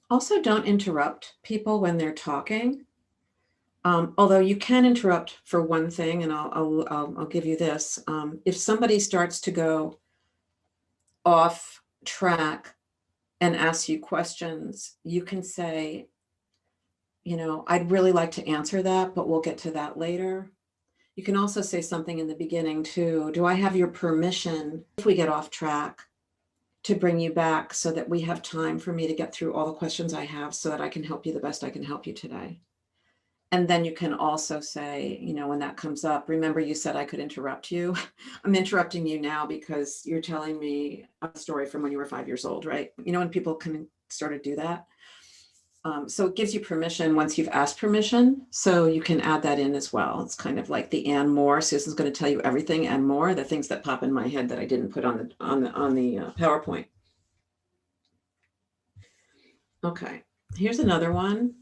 Also, don't interrupt people when they're talking. Although you can interrupt for one thing, and I'll give you this. If somebody starts to go off track and ask you questions, you can say, I'd really like to answer that, but we'll get to that later. You can also say something in the beginning too. Do I have your permission, if we get off track, to bring you back so that we have time for me to get through all the questions I have so that I can help you the best I can help you today? And then you can also say, when that comes up, remember you said I could interrupt you. I'm interrupting you now because you're telling me a story from when you were 5 years old, right? When people can sort of do that. So it gives you permission once you've asked permission. So you can add that in as well. It's kind of like the and more. Susan's going to tell you everything and more, the things that pop in my head that I didn't put on the PowerPoint. Okay, here's another one.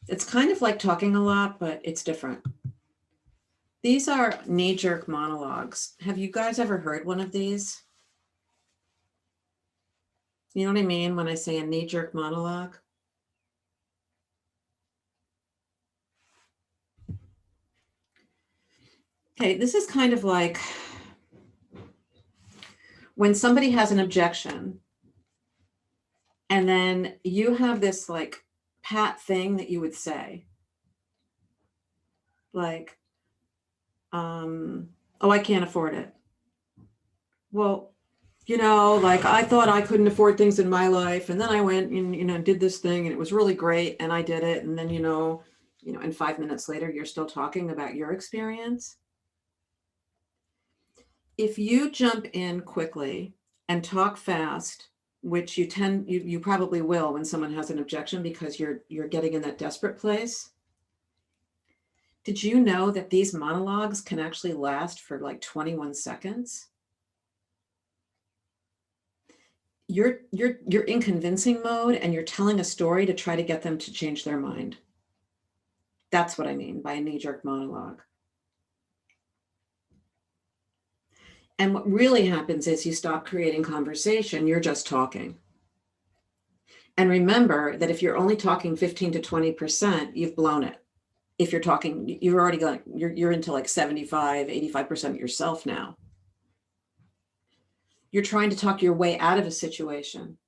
It's kind of like talking a lot, but it's different. These are knee-jerk monologues. Have you guys ever heard one of these? You know what I mean when I say a knee-jerk monologue? Okay, this is kind of like when somebody has an objection and then you have this like pat thing that you would say. Like, oh, I can't afford it. Well, like I thought I couldn't afford things in my life. And then I went and, did this thing and it was really great. And I did it. And then, and 5 minutes later, you're still talking about your experience. If you jump in quickly and talk fast, which you probably will when someone has an objection because you're getting in that desperate place. Did you know that these monologues can actually last for like 21 seconds? You're in convincing mode and you're telling a story to try to get them to change their mind. That's what I mean by a knee-jerk monologue. And what really happens is you stop creating conversation, you're just talking. And remember that if you're only talking 15 to 20%, you've blown it. If you're talking, you're already going, you're into like 75, 85% yourself now. You're trying to talk your way out of a situation.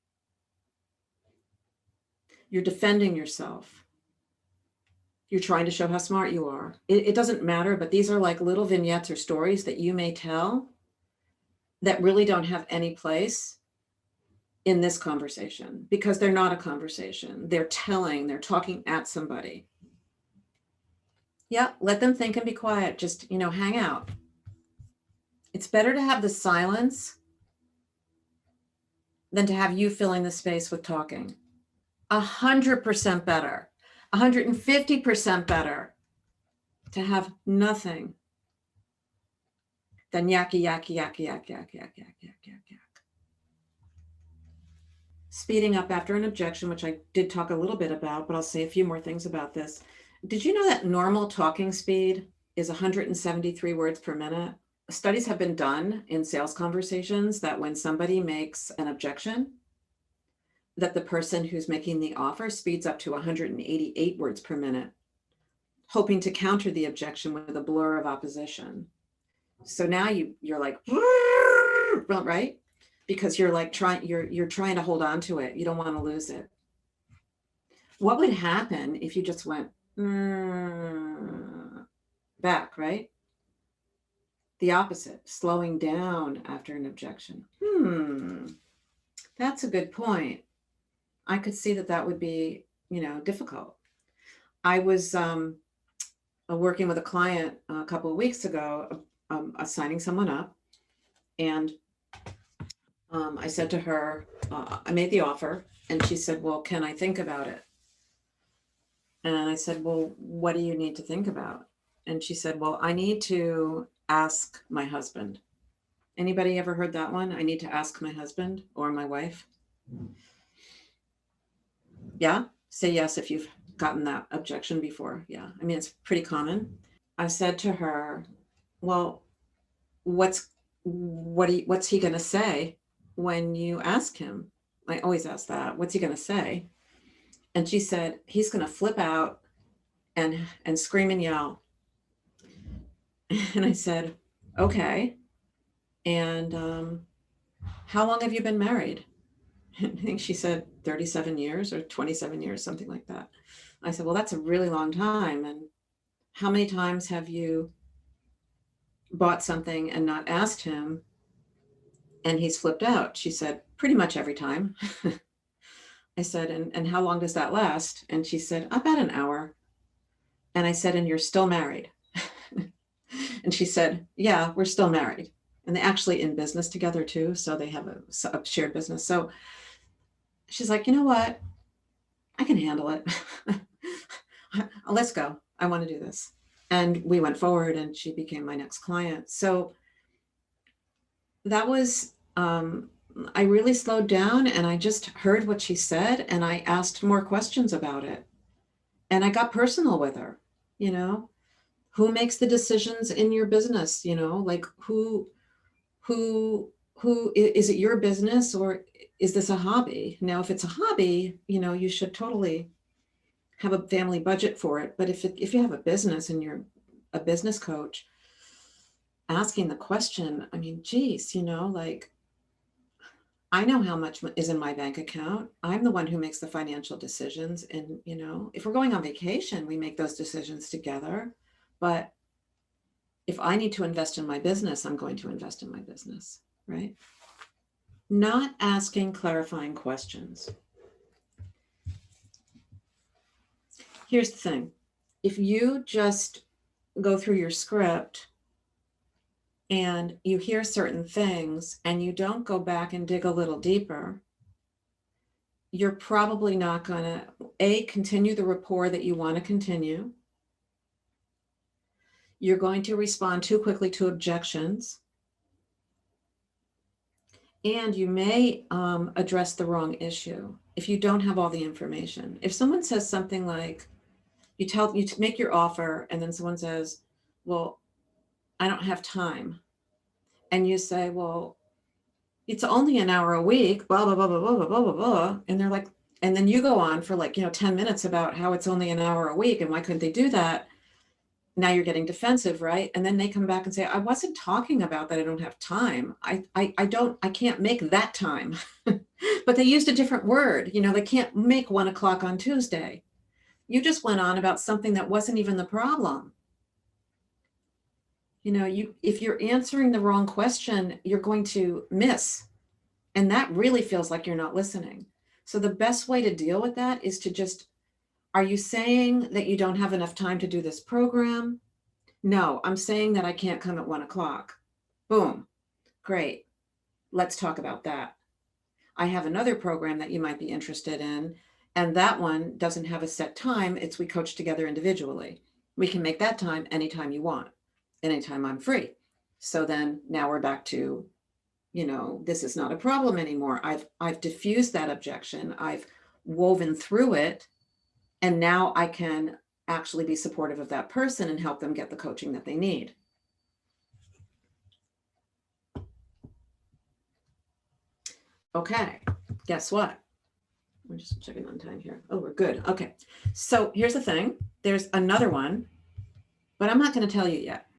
You're defending yourself. You're trying to show how smart you are. It doesn't matter, but these are like little vignettes or stories that you may tell that really don't have any place in this conversation because they're not a conversation. They're talking at somebody. Yeah, let them think and be quiet. Just, hang out. It's better to have the silence than to have you filling the space with talking. 100% better, 150% better to have nothing than yak, yak, yak, yak, yak, yak, yak, yak, yak, yak. Speeding up after an objection, which I did talk a little bit about, but I'll say a few more things about this. Did you know that normal talking speed is 173 words per minute? Studies have been done in sales conversations that when somebody makes an objection, that the person who's making the offer speeds up to 188 words per minute, hoping to counter the objection with a blur of opposition. So now you're like, right? Because you're like you're trying to hold on to it. You don't want to lose it. What would happen if you just went back, right? The opposite, slowing down after an objection. That's a good point. I could see that would be, difficult. I was working with a client a couple of weeks ago, signing someone up. And I said to her, I made the offer. And she said, well, can I think about it? And I said, well, what do you need to think about? And she said, well, I need to ask my husband. Anybody ever heard that one? I need to ask my husband or my wife. Yeah, say yes if you've gotten that objection before. Yeah, I mean, it's pretty common. I said to her, well, what's he gonna say when you ask him? I always ask that. What's he gonna say? And she said, he's going to flip out and scream and yell. And I said, okay. And how long have you been married? I think she said 37 years or 27 years, something like that. I said, well, that's a really long time. And how many times have you bought something and not asked him and he's flipped out? She said, pretty much every time. I said, and how long does that last? And she said, about an hour. And I said, and you're still married? And she said, yeah, we're still married. And they're actually in business together too. So they have a shared business. So she's like, you know what? I can handle it. Let's go. I want to do this. And we went forward and she became my next client. So that was, I really slowed down and I just heard what she said and I asked more questions about it. And I got personal with her, you know, who makes the decisions in your business, you know, like who is it your business or is this a hobby? Now, if it's a hobby, you know, you should totally have a family budget for it. But if you have a business and you're a business coach, asking the question, I mean, geez, you know, like, I know how much is in my bank account. I'm the one who makes the financial decisions. And, you know, if we're going on vacation, we make those decisions together. But if I need to invest in my business, I'm going to invest in my business, right? Not asking clarifying questions. Here's the thing. If you just go through your script and you hear certain things and you don't go back and dig a little deeper, you're probably not going to, continue the rapport that you want to continue. You're going to respond too quickly to objections. And you may address the wrong issue if you don't have all the information. If someone says something like, you make your offer, and then someone says, well, I don't have time. And you say, well, it's only an hour a week, blah, blah, blah, blah, blah, blah, blah, blah, blah. And they're like, and then you go on for like, 10 minutes about how it's only an hour a week and why couldn't they do that? Now you're getting defensive, right? And then they come back and say, I wasn't talking about that I don't have time. I can't make that time. But they used a different word. They can't make 1 o'clock on Tuesday. You just went on about something that wasn't even the problem. If you're answering the wrong question, you're going to miss. And that really feels like you're not listening. So the best way to deal with that is to just, are you saying that you don't have enough time to do this program? No, I'm saying that I can't come at 1 o'clock. Boom. Great. Let's talk about that. I have another program that you might be interested in. And that one doesn't have a set time. We coach together individually. We can make that time anytime you want, anytime I'm free. So then now we're back to, this is not a problem anymore. I've diffused that objection. I've woven through it. And now I can actually be supportive of that person and help them get the coaching that they need. Okay, guess what? We're just checking on time here. Oh, we're good. Okay, so here's the thing. There's another one, but I'm not going to tell you yet.